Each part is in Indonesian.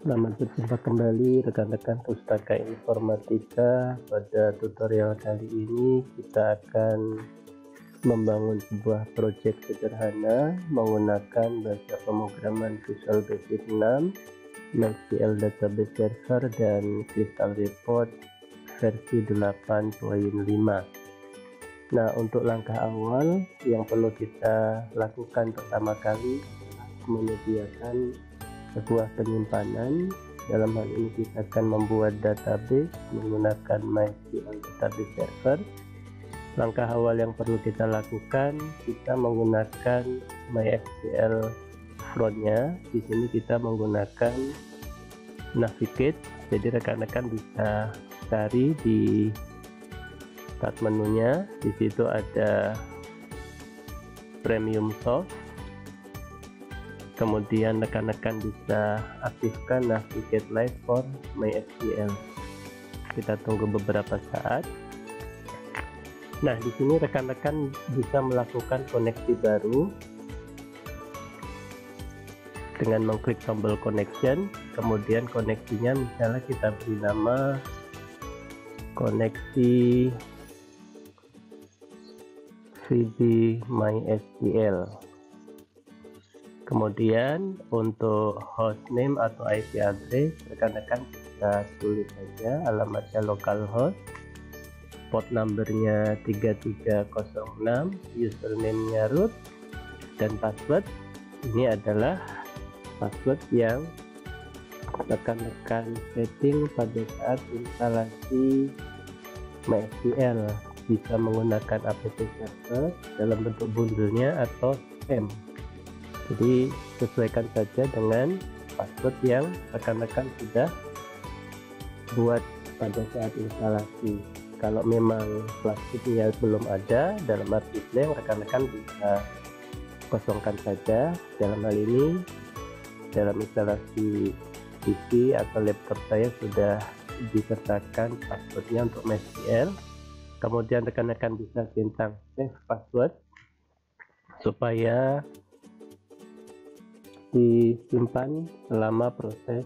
Selamat berjumpa kembali rekan-rekan Pustaka Informatika. Pada tutorial kali ini kita akan membangun sebuah proyek sederhana menggunakan bahasa pemrograman Visual Basic 6, MySQL Database Server, dan Crystal Report versi 8.5. Nah, untuk langkah awal yang perlu kita lakukan pertama kali menyediakan sebuah penyimpanan. Dalam hal ini kita akan membuat database menggunakan MySQL Database Server. Langkah awal yang perlu kita lakukan, kita menggunakan MySQL front-nya. Di sini kita menggunakan navigate, jadi rekan-rekan bisa cari di start menunya. Di situ ada premium soft. Kemudian rekan-rekan bisa aktifkan navigate live for MySQL. Kita tunggu beberapa saat. Nah, di sini rekan-rekan bisa melakukan koneksi baru dengan mengklik tombol connection. Kemudian koneksinya misalnya kita beri nama koneksi VB MySQL. Kemudian untuk hostname atau IP address, rekan-rekan bisa tulis saja alamatnya localhost, port numbernya 3306, username-nya root, dan password ini adalah password yang rekan-rekan setting pada saat instalasi MySQL. Bisa menggunakan app server dalam bentuk bundlenya atau SAM. Jadi sesuaikan saja dengan password yang rekan-rekan sudah buat pada saat instalasi. Kalau memang plastiknya belum ada, dalam arti blank, rekan-rekan bisa kosongkan saja. Dalam hal ini, dalam instalasi PC atau laptop saya sudah disertakan passwordnya untuk MySQL. Kemudian rekan-rekan bisa centang save password supaya disimpan selama proses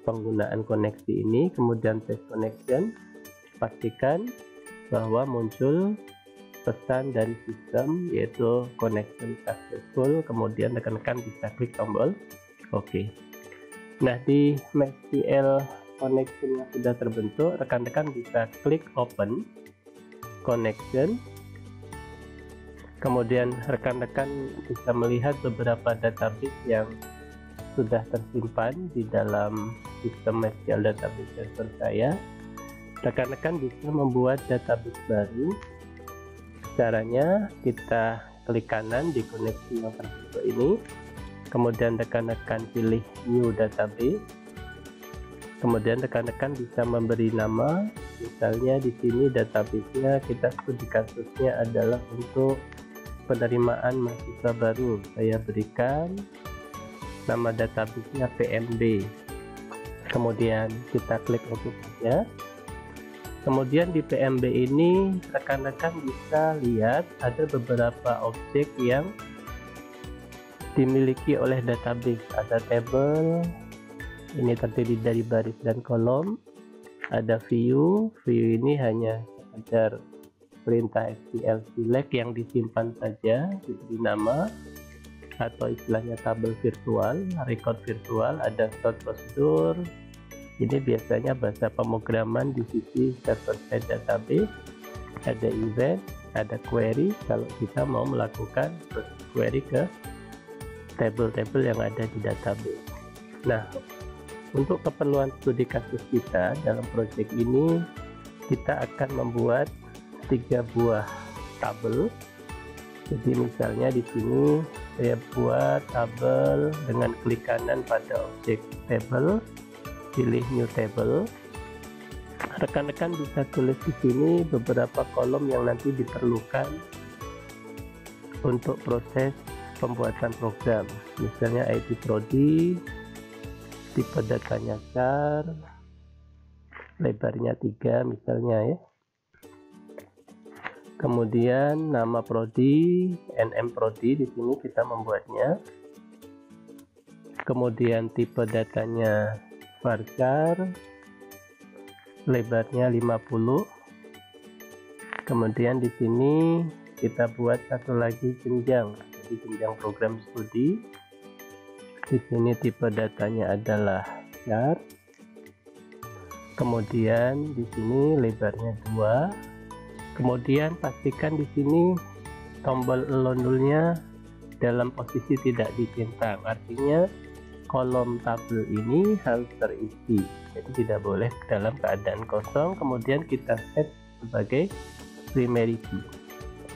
penggunaan koneksi ini. Kemudian test connection, pastikan bahwa muncul pesan dari sistem yaitu connection successful. Kemudian rekan-rekan bisa klik tombol OK. Nah, di MySQL connection yang sudah terbentuk, rekan-rekan bisa klik open connection. Kemudian rekan-rekan bisa melihat beberapa database yang sudah tersimpan di dalam sistem MySQL Database Server saya. Rekan-rekan bisa membuat database baru. Caranya kita klik kanan di koneksi yang terbentuk ini. Kemudian rekan-rekan pilih New Database. Kemudian rekan-rekan bisa memberi nama. Misalnya di sini database-nya kita studi kasusnya adalah untuk penerimaan mahasiswa baru. Saya berikan nama database-nya PMB. Kemudian kita klik OK saja. Kemudian di PMB ini rekan-rekan bisa lihat ada beberapa objek yang dimiliki oleh database. Ada table, ini terdiri dari baris dan kolom. Ada view ini hanya sekedar perintah SQL select yang disimpan saja, diberi nama, atau istilahnya tabel virtual, record virtual. Ada stored procedure, ini biasanya bahasa pemrograman di sisi server side database. Ada event, ada query kalau kita mau melakukan query ke tabel-tabel yang ada di database. Nah, untuk keperluan studi kasus kita dalam proyek ini, kita akan membuat 3 buah tabel. Jadi misalnya di sini saya buat tabel dengan klik kanan pada objek table, pilih new table. Rekan-rekan bisa tulis di sini beberapa kolom yang nanti diperlukan untuk proses pembuatan program. Misalnya ID prodi, tipe datanya char, lebarnya 3 misalnya ya. Kemudian nama prodi, nm prodi, di sini kita membuatnya. kemudian tipe datanya varchar, lebarnya 50. Kemudian di sini kita buat satu lagi jenjang, jadi jenjang program studi. Di sini tipe datanya adalah char. Kemudian di sini lebarnya 2. Kemudian pastikan di sini tombol elondulnya dalam posisi tidak dicentang, artinya kolom tabel ini harus terisi, jadi tidak boleh dalam keadaan kosong. Kemudian kita set sebagai primary key.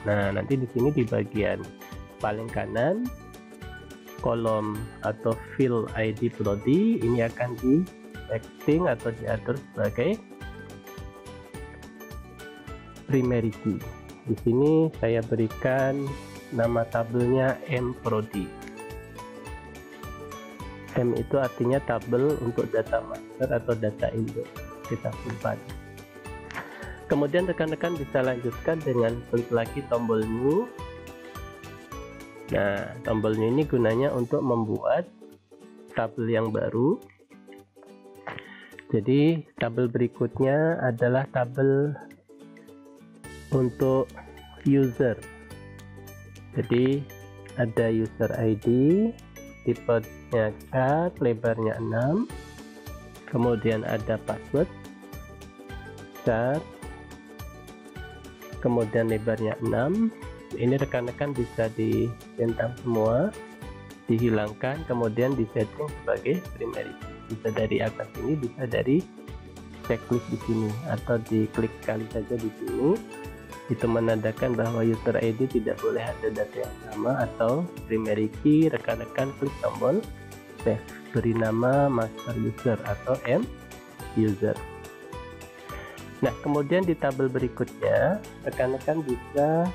Nah, nanti di sini di bagian paling kanan kolom atau field ID prodi ini akan di setting atau diatur sebagai primary key. Di sini saya berikan nama tabelnya mprodi. M itu artinya tabel untuk data master atau data input kita simpan. Kemudian rekan-rekan bisa lanjutkan dengan klik lagi tombol new. Nah, tombol new ini gunanya untuk membuat tabel yang baru. Jadi tabel berikutnya adalah tabel untuk user. Jadi ada user ID, tipenya char, lebarnya 6. Kemudian ada password char, kemudian lebarnya 6. Ini rekan-rekan bisa dicentang semua, dihilangkan, kemudian disetting sebagai primary key. Bisa dari atas ini, bisa dari checklist di sini, atau diklik sekali saja di sini. Itu menandakan bahwa user ID tidak boleh ada data yang sama atau primary key. Rekan-rekan klik tombol save, beri nama master user atau M user. Nah, kemudian di tabel berikutnya rekan-rekan bisa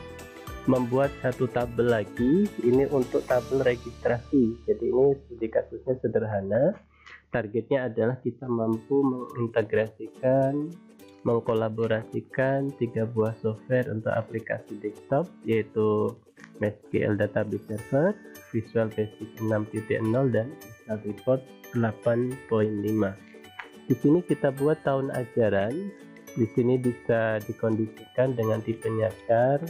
membuat satu tabel lagi. Ini untuk tabel registrasi. Jadi ini studi kasusnya sederhana. Targetnya adalah kita mampu mengintegrasikan, mengkolaborasikan 3 buah software untuk aplikasi desktop, yaitu MySQL Database Server, Visual Basic 6.0 dan Visual Report 8.5. Di sini kita buat tahun ajaran. Di sini bisa dikondisikan dengan tipenya char.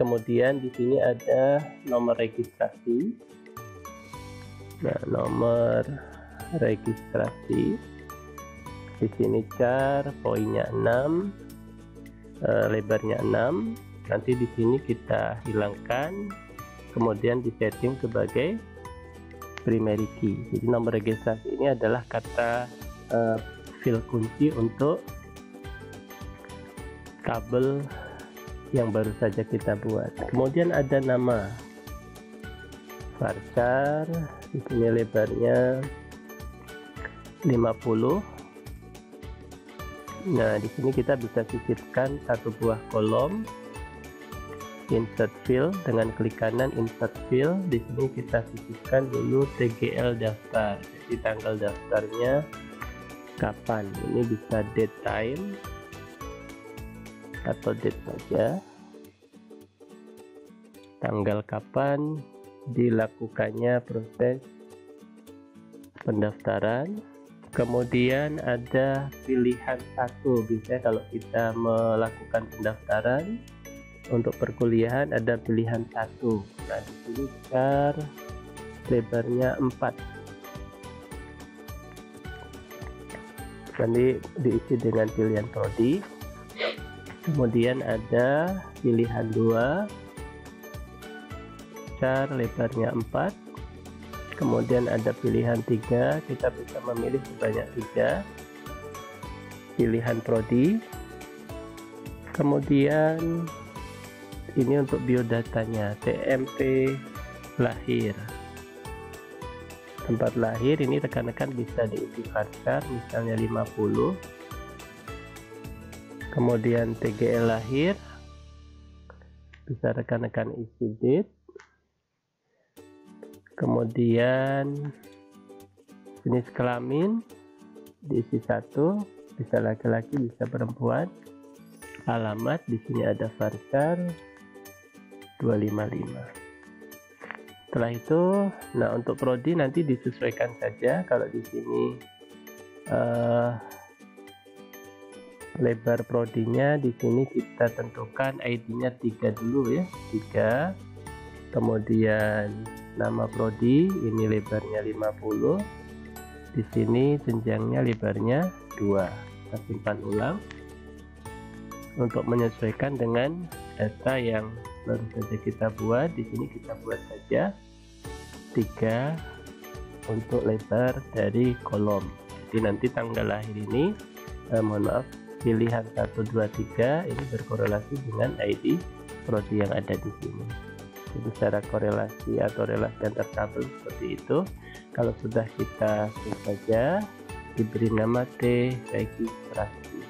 Kemudian di sini ada nomor registrasi. Nah, nomor registrasi di sini char, poinnya 6, lebarnya 6. Nanti di sini kita hilangkan, kemudian disetting sebagai primary key. Jadi nomor registrasi ini adalah kata field kunci untuk tabel yang baru saja kita buat. Kemudian ada nama varchar, di sini lebarnya 50. Nah, di sini kita bisa sisipkan satu buah kolom insert field dengan klik kanan insert field. Di sini kita sisipkan dulu TGL daftar. Jadi tanggal daftarnya kapan. Ini bisa date time atau date saja. Tanggal kapan dilakukannya proses pendaftaran. Kemudian ada pilihan satu, bisa kalau kita melakukan pendaftaran untuk perkuliahan ada pilihan satu. Nah, di sini char, lebarnya 4. Nanti diisi dengan pilihan prodi. Kemudian ada pilihan 2, char, lebarnya 4. Kemudian ada pilihan 3, kita bisa memilih sebanyak 3 pilihan prodi. Kemudian ini untuk biodatanya, TMP lahir, tempat lahir. Ini rekan-rekan bisa diisi varchar, misalnya 50. Kemudian TGL lahir, bisa rekan-rekan isi date. Kemudian jenis kelamin diisi 1, bisa laki-laki bisa perempuan. Alamat di sini ada varchar 255. Setelah itu, nah untuk prodi nanti disesuaikan saja. Kalau di sini lebar prodinya, di sini kita tentukan ID-nya 3 dulu ya, 3. Kemudian nama prodi ini lebarnya 50. Di sini jenjangnya lebarnya 2. Kita simpan ulang untuk menyesuaikan dengan data yang baru saja kita buat. Di sini kita buat saja 3 untuk lebar dari kolom. Jadi nanti tanggal lahir ini mohon maaf, pilihan 1, 2, 3 ini berkorelasi dengan ID prodi yang ada di sini. Jadi secara korelasi atau relasi antar tabel seperti itu. Kalau sudah kita save saja, diberi nama T registrasi.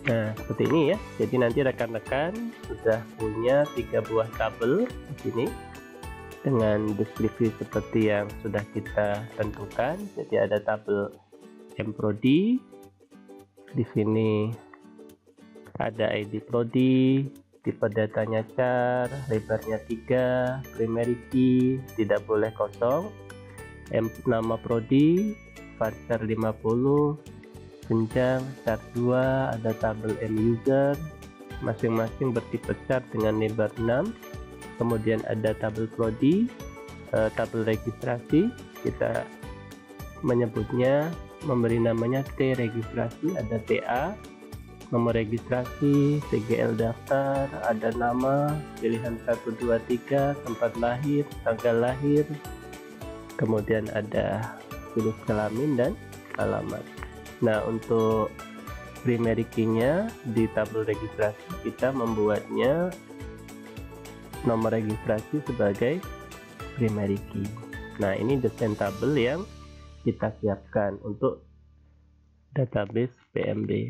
Nah seperti ini ya. Jadi nanti rekan-rekan sudah punya 3 buah tabel di sini dengan deskripsi seperti yang sudah kita tentukan. Jadi ada tabel mprodi, di sini ada ID prodi, tipe datanya char, lebarnya 3, primary key tidak boleh kosong, nama prodi, varchar 50, jenjang char 2, ada tabel m-user, masing-masing bertipe char dengan lebar 6. Kemudian ada tabel prodi, tabel registrasi, kita menyebutnya, memberi namanya T registrasi, ada TA, nomor registrasi, CGL daftar, ada nama, pilihan 1, 2, 3, tempat lahir, tanggal lahir, kemudian ada jenis kelamin dan alamat. Nah untuk primary key-nya di tabel registrasi kita membuatnya nomor registrasi sebagai primary key. Nah ini desain tabel yang kita siapkan untuk database PMB.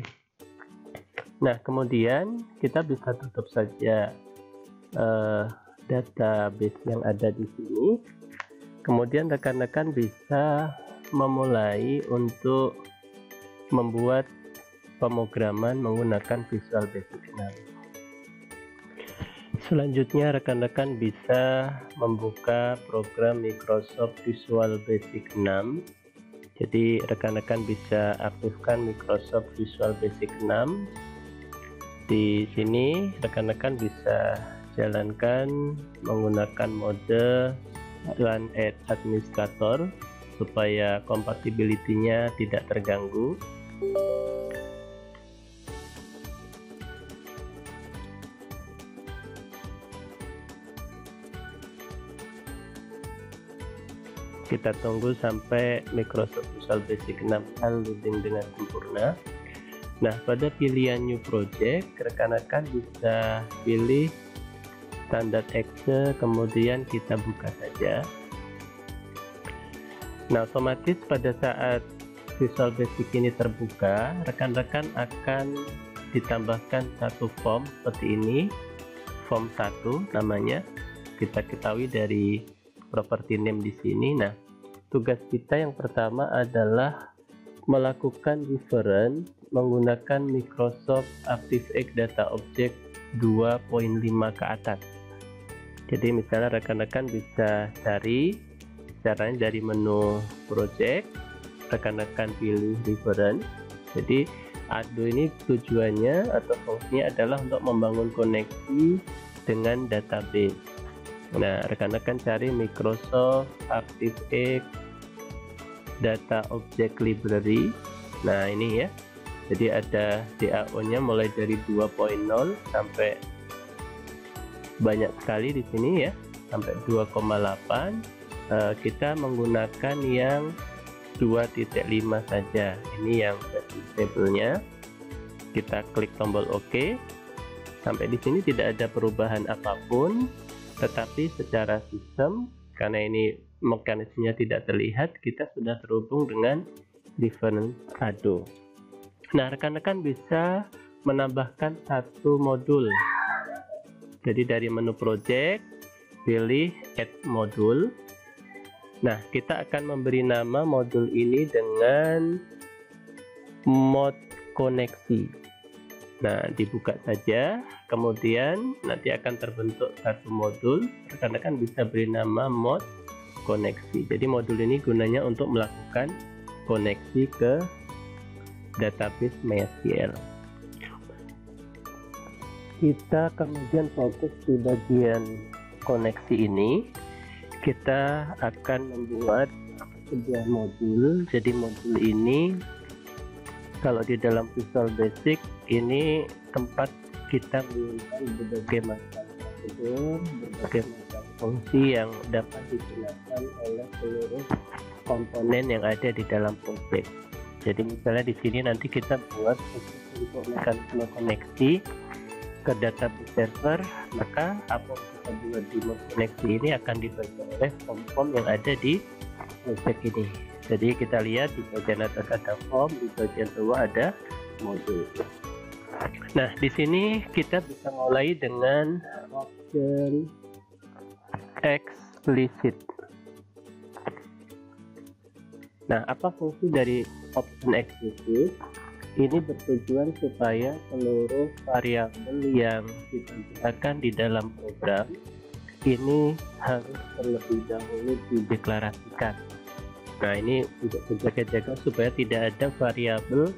Nah kemudian kita bisa tutup saja database yang ada di sini. Kemudian rekan-rekan bisa memulai untuk membuat pemrograman menggunakan Visual Basic 6. Selanjutnya rekan-rekan bisa membuka program Microsoft Visual Basic 6. Jadi rekan-rekan bisa aktifkan Microsoft Visual Basic 6. Di sini rekan-rekan bisa jalankan menggunakan mode Run as Administrator supaya compatibility-nya tidak terganggu. Kita tunggu sampai Microsoft Visual Basic 6 loading dengan sempurna. Nah pada pilihan New Project rekan-rekan bisa pilih Standard Excel, kemudian kita buka saja. Nah otomatis pada saat Visual Basic ini terbuka, rekan-rekan akan ditambahkan satu form seperti ini, form 1 namanya, kita ketahui dari property name di sini. Nah tugas kita yang pertama adalah melakukan reference menggunakan Microsoft ActiveX Data Object 2.5 ke atas. Jadi misalnya rekan-rekan bisa cari caranya dari menu project, rekan-rekan pilih reference. Jadi Arduino ini tujuannya atau fungsinya adalah untuk membangun koneksi dengan database. Nah rekan-rekan cari Microsoft ActiveX Data Object Library. Nah ini ya, jadi ada DAO nya mulai dari 2.0 sampai banyak sekali di sini ya, sampai 2,8. Kita menggunakan yang 2.5 saja. Ini yang versi stable-nya. Kita klik tombol OK. Sampai di sini tidak ada perubahan apapun, tetapi secara sistem karena ini mekanismenya tidak terlihat, kita sudah terhubung dengan reference Ado. Nah rekan-rekan bisa menambahkan satu modul. Jadi dari menu project pilih add modul. Nah kita akan memberi nama modul ini dengan mode koneksi. Nah, dibuka saja, kemudian nanti akan terbentuk satu modul. Rekan-rekan bisa beri nama mod koneksi. Jadi modul ini gunanya untuk melakukan koneksi ke database MySQL. Kita kemudian fokus di bagian koneksi ini. Kita akan membuat sebuah modul. Jadi modul ini kalau di dalam Visual Basic ini tempat kita menyiapkan berbagai macam prosedur, berbagai macam fungsi yang dapat digunakan oleh seluruh komponen yang ada di dalam project. Jadi misalnya di sini nanti kita buat untuk mekanisme koneksi ke database server, maka apa yang kita buat di mod koneksi ini akan dibaca oleh form-form yang ada di project ini. Jadi kita lihat di bagian atas ada form, di bagian bawah ada modul. Nah, di sini kita bisa mulai dengan option explicit. Nah, apa fungsi dari option explicit? Ini bertujuan supaya seluruh variabel yang kita gunakan di dalam program ini harus terlebih dahulu dideklarasikan. Nah, ini untuk menjaga-jaga supaya tidak ada variabel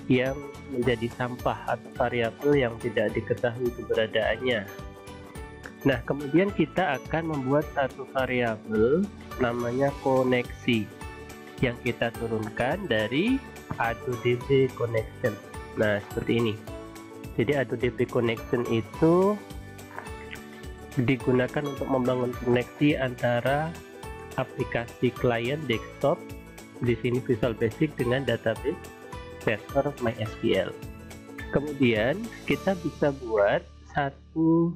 yang menjadi sampah atau variabel yang tidak diketahui keberadaannya. Nah, kemudian kita akan membuat satu variabel namanya koneksi yang kita turunkan dari AddoDB connection. Nah, seperti ini. Jadi AddoDB connection itu digunakan untuk membangun koneksi antara aplikasi klien desktop, di sini Visual Basic, dengan database server MySQL. Kemudian kita bisa buat satu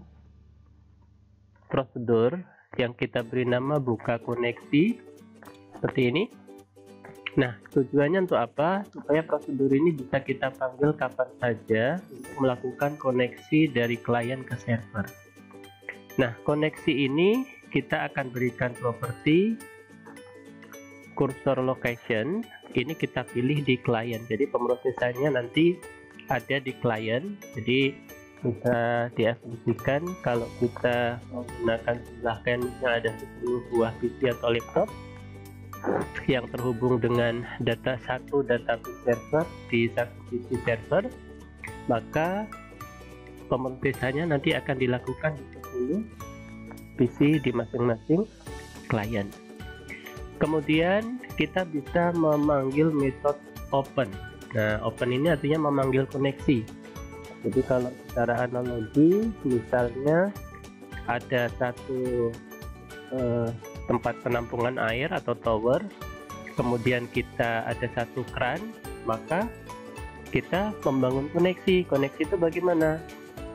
prosedur yang kita beri nama buka koneksi seperti ini. Nah, tujuannya untuk apa? Supaya prosedur ini bisa kita panggil kapan saja untuk melakukan koneksi dari klien ke server. Nah, koneksi ini kita akan berikan properti cursor location. Ini kita pilih di klien. Jadi pemrosesannya nanti ada di klien. Jadi bisa diasumsikan kalau kita menggunakan silahkan ada 10 buah PC atau laptop yang terhubung dengan satu database server di satu PC server, maka pemrosesannya nanti akan dilakukan di 10 PC di masing-masing klien. Kemudian kita bisa memanggil metode open. Nah, open ini artinya memanggil koneksi. Jadi kalau secara analogi, misalnya ada satu tempat penampungan air atau tower, kemudian kita ada satu kran, maka kita membangun koneksi. Koneksi itu bagaimana?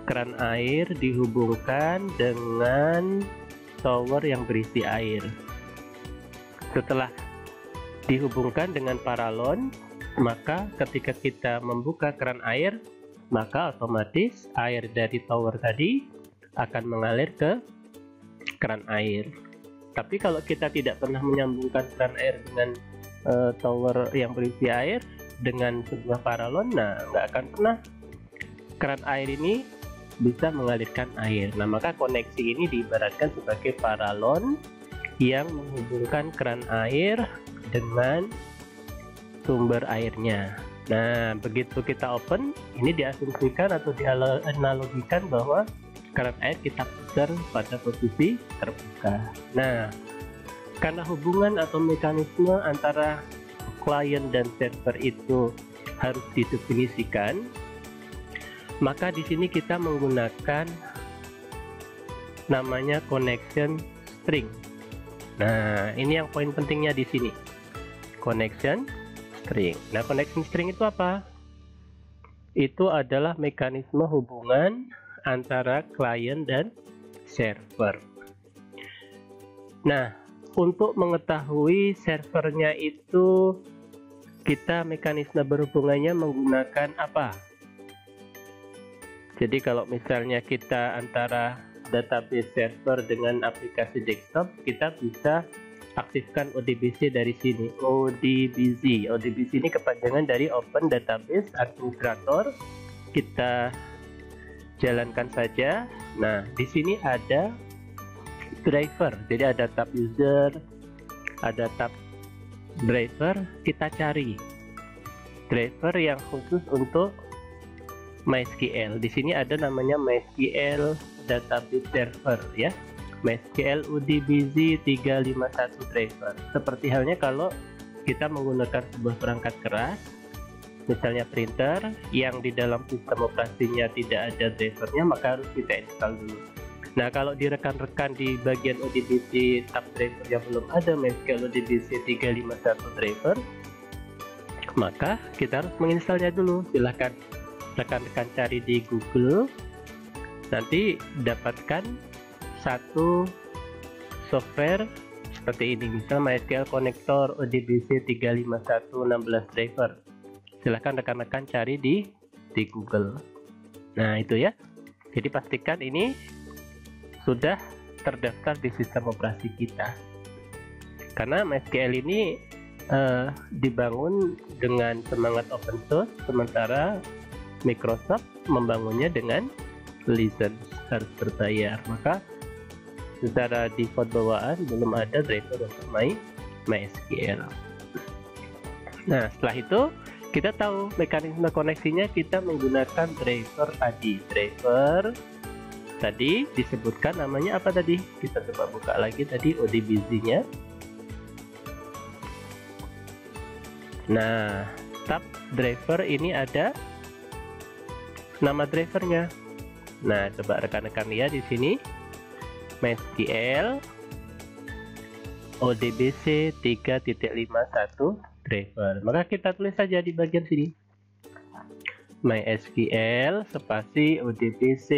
Keran air dihubungkan dengan tower yang berisi air. Setelah dihubungkan dengan paralon, maka ketika kita membuka keran air, maka otomatis air dari tower tadi akan mengalir ke keran air. Tapi kalau kita tidak pernah menyambungkan keran air dengan tower yang berisi air dengan sebuah paralon, nah nggak akan pernah keran air ini bisa mengalirkan air. Nah, maka koneksi ini diibaratkan sebagai paralon yang menghubungkan keran air dengan sumber airnya. Nah, begitu kita open, ini diasumsikan atau dianalogikan bahwa keran air kita putar pada posisi terbuka. Nah, karena hubungan atau mekanisme antara klien dan server itu harus didefinisikan, maka di sini kita menggunakan namanya connection string. Nah, ini yang poin pentingnya di sini. Connection string. Nah, connection string itu apa? Itu adalah mekanisme hubungan antara klien dan server. Nah, untuk mengetahui servernya itu kita mekanisme berhubungannya menggunakan apa? Jadi kalau misalnya kita antara database server dengan aplikasi desktop, kita bisa aktifkan ODBC dari sini. ODBC ini kepanjangan dari Open Database Administrator. kita jalankan saja. Nah, di sini ada driver, jadi ada tab user, ada tab driver. Kita cari driver yang khusus untuk MySQL. Di sini ada namanya MySQL Database Server ya, MySQL UDBZ 351 driver. Seperti halnya kalau kita menggunakan sebuah perangkat keras, misalnya printer yang di dalam sistem operasinya tidak ada drivernya, maka harus kita install dulu. Nah, kalau di rekan-rekan di bagian ODBC tab driver yang belum ada MySQL ODBC 351 driver, maka kita harus menginstalnya dulu. Silahkan rekan-rekan cari di Google, nanti dapatkan satu software seperti ini, misal MySQL Connector ODBC 35116 driver. Silahkan rekan-rekan cari di Google. Nah, itu ya. Jadi pastikan ini sudah terdaftar di sistem operasi kita. Karena MySQL ini dibangun dengan semangat open source, sementara Microsoft membangunnya dengan license, harus berbayar. Maka secara default bawaan belum ada driver untuk MySQL. Nah, setelah itu kita tahu mekanisme koneksinya, kita menggunakan driver tadi. Driver tadi disebutkan namanya apa tadi? Kita coba buka lagi tadi ODBZ-nya. Nah, tab driver ini ada nama drivernya. Nah, coba rekan-rekan lihat di sini MySQL ODBC 3.51 driver. Maka kita tulis saja di bagian sini MySQL spasi ODBC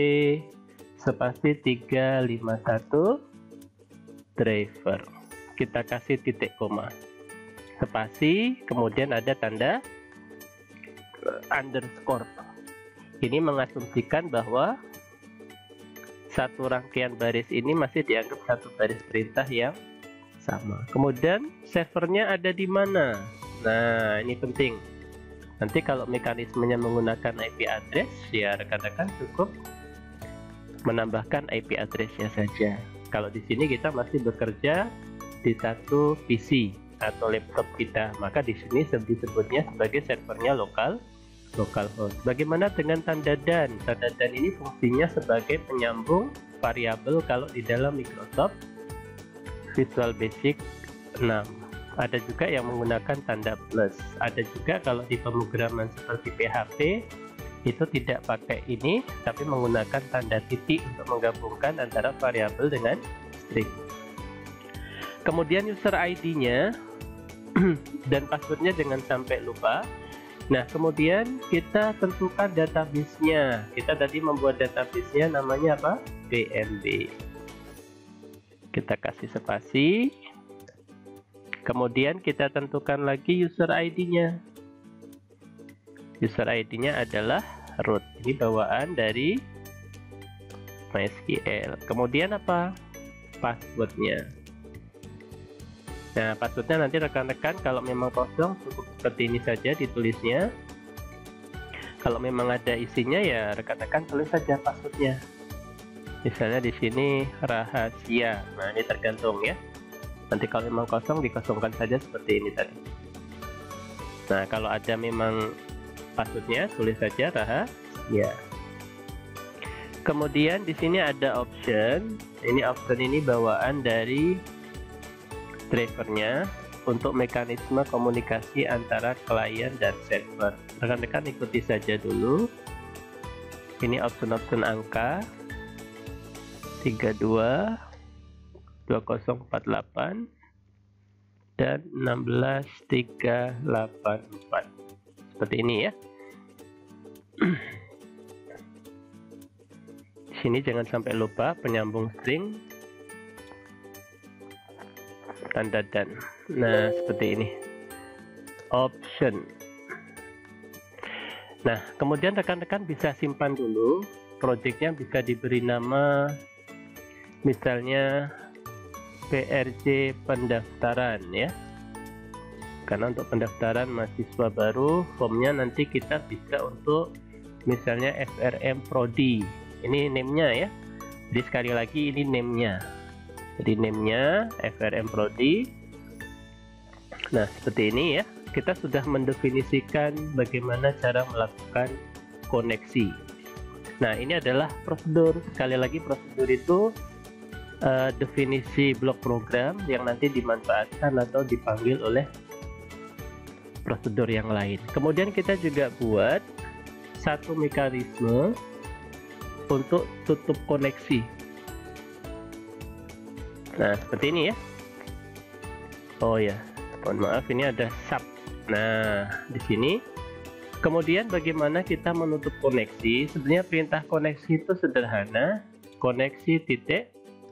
spasi 351 driver. Kita kasih titik koma, spasi, kemudian ada tanda underscore. Ini mengasumsikan bahwa satu rangkaian baris ini masih dianggap satu baris perintah yang sama. Kemudian servernya ada di mana? Nah, ini penting. Nanti kalau mekanismenya menggunakan IP address, ya rekan-rekan cukup menambahkan IP addressnya saja. Kalau di sini kita masih bekerja di satu PC atau laptop kita, maka di sini disebutnya sebagai servernya localhost. Bagaimana dengan tanda dan? Tanda dan ini fungsinya sebagai penyambung variabel kalau di dalam Microsoft Visual Basic 6. Ada juga yang menggunakan tanda plus. Ada juga kalau di pemrograman seperti PHP itu tidak pakai ini, tapi menggunakan tanda titik untuk menggabungkan antara variabel dengan string. Kemudian user ID-nya dan passwordnya jangan sampai lupa. Nah, kemudian kita tentukan database-nya. Kita tadi membuat database-nya namanya apa? PMB. Kita kasih spasi. Kemudian kita tentukan lagi user ID-nya. User ID-nya adalah root. Ini bawaan dari MySQL. Kemudian apa? Passwordnya. Nah, passwordnya nanti rekan-rekan kalau memang kosong cukup seperti ini saja ditulisnya. Kalau memang ada isinya ya rekan-rekan tulis saja passwordnya. Misalnya di sini rahasia. Nah, ini tergantung ya. Nanti kalau memang kosong dikosongkan saja seperti ini tadi. Nah, kalau ada memang passwordnya tulis saja rahasia. Kemudian di sini ada option. Ini option ini bawaan dari drivernya untuk mekanisme komunikasi antara klien dan server. Rekan-rekan ikuti saja dulu. Ini option-option angka 32 2048 dan 16384 seperti ini ya. Di sini jangan sampai lupa penyambung string tanda dan. Nah, seperti ini option. Nah, kemudian rekan-rekan bisa simpan dulu projectnya, bisa diberi nama misalnya PRJ pendaftaran ya, karena untuk pendaftaran mahasiswa baru formnya nanti kita bisa untuk misalnya FRM Prodi. Ini name-nya ya. Jadi sekali lagi ini name-nya. Jadi name-nya FRM Prodi. Nah, seperti ini ya. Kita sudah mendefinisikan bagaimana cara melakukan koneksi. Nah, ini adalah prosedur. Sekali lagi prosedur itu definisi blok program yang nanti dimanfaatkan atau dipanggil oleh prosedur yang lain. Kemudian kita juga buat satu mekanisme untuk tutup koneksi. Nah, seperti ini ya. Oh ya, mohon maaf, ini ada sub. Nah, di sini kemudian bagaimana kita menutup koneksi? Sebenarnya perintah koneksi itu sederhana, koneksi titik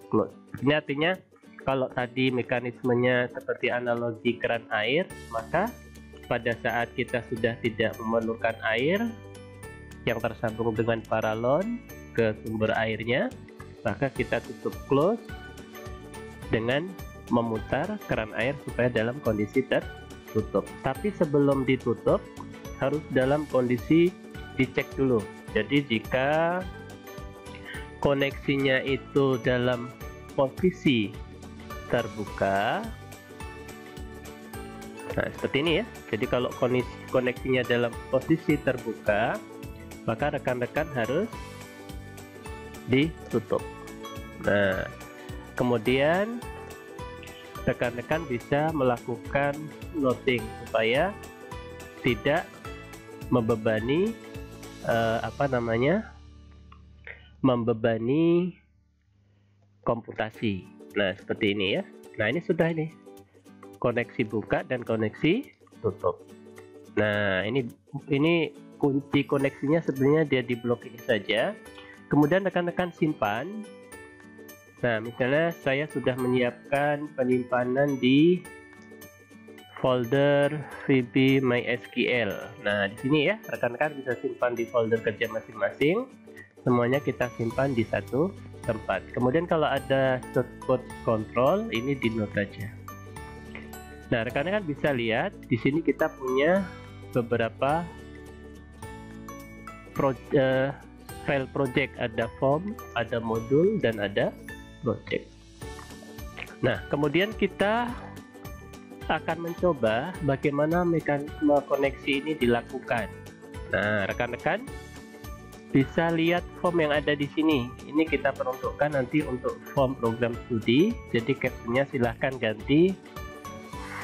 close. Ini artinya kalau tadi mekanismenya seperti analogi keran air, maka pada saat kita sudah tidak memerlukan air yang tersambung dengan paralon ke sumber airnya, maka kita tutup close dengan memutar keran air supaya dalam kondisi tertutup. Tapi sebelum ditutup harus dalam kondisi dicek dulu. Jadi jika koneksinya itu dalam posisi terbuka, nah seperti ini ya. Jadi kalau koneksinya dalam posisi terbuka, maka rekan-rekan harus ditutup. Nah, kemudian rekan-rekan bisa melakukan noting supaya tidak membebani membebani komputasi. Nah, seperti ini ya. Nah, ini sudah ini koneksi buka dan koneksi tutup. Nah, ini kunci koneksinya sebenarnya dia di blok ini saja. Kemudian rekan-rekan simpan. Nah, misalnya saya sudah menyiapkan penyimpanan di folder VB MySQL. Nah, di sini ya, rekan-rekan bisa simpan di folder kerja masing-masing. Semuanya kita simpan di satu tempat. Kemudian kalau ada shortcut control, ini di note saja. Nah, rekan-rekan bisa lihat di sini kita punya beberapa file project, ada form, ada modul, dan ada project. Nah, kemudian kita akan mencoba bagaimana mekanisme koneksi ini dilakukan. Nah, rekan-rekan bisa lihat form yang ada di sini. Ini kita peruntukkan nanti untuk form program studi. Jadi captionnya silahkan ganti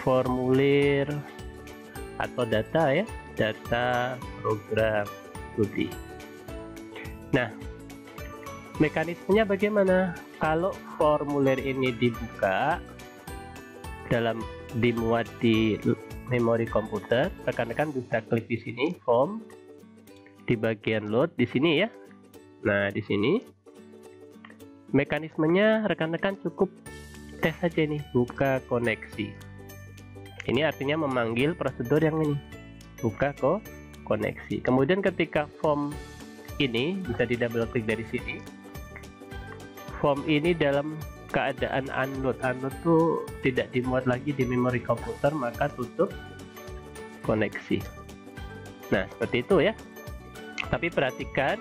formulir atau data ya, data program studi. Nah, mekanismenya bagaimana? Kalau formulir ini dibuka dimuat di memori komputer, rekan-rekan bisa klik di sini form di bagian load di sini ya. Nah, di sini mekanismenya rekan-rekan cukup tes saja nih, buka koneksi. Ini artinya memanggil prosedur yang ini, buka koneksi. Kemudian ketika form ini bisa di double klik dari sini. Form ini dalam keadaan unload tuh tidak dimuat lagi di memori komputer, maka tutup koneksi. Nah, seperti itu ya. Tapi perhatikan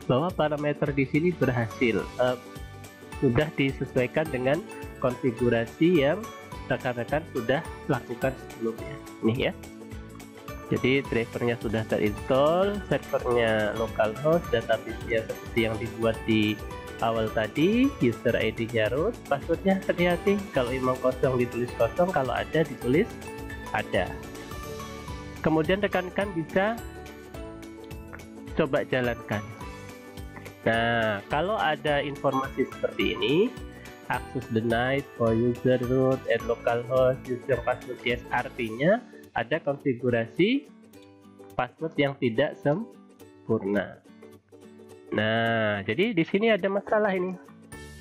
bahwa parameter di sini berhasil, sudah disesuaikan dengan konfigurasi yang rekan-rekan sudah lakukan sebelumnya. Nih ya. Jadi drivernya sudah terinstall, servernya localhost, database-nya seperti yang dibuat di awal tadi, user ID-nya root, passwordnya hati-hati, kalau memang kosong ditulis kosong, kalau ada ditulis ada. Kemudian rekan-rekan bisa coba jalankan. Nah, kalau ada informasi seperti ini, access denied for user root and localhost user password yes, artinya ada konfigurasi password yang tidak sempurna. Nah, jadi di sini ada masalah ini.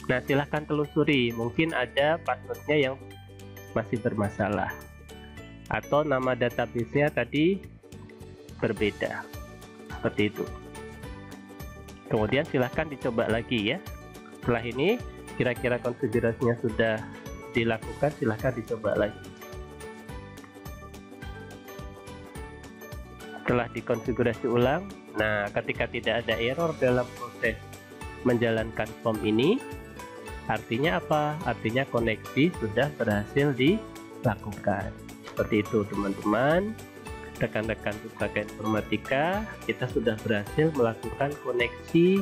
Nah, silahkan telusuri, mungkin ada passwordnya yang masih bermasalah atau nama database-nya tadi berbeda, seperti itu. Kemudian silahkan dicoba lagi ya. Setelah ini kira-kira konfigurasinya sudah dilakukan, silahkan dicoba lagi. Setelah dikonfigurasi ulang, nah ketika tidak ada error dalam proses menjalankan form ini, artinya apa? Artinya koneksi sudah berhasil dilakukan. Seperti itu teman-teman, rekan-rekan Pustaka Informatika, kita sudah berhasil melakukan koneksi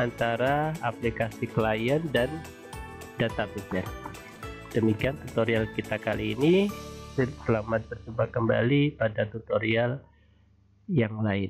antara aplikasi klien dan database. Demikian tutorial kita kali ini. Selamat berjumpa kembali pada tutorial yang lain.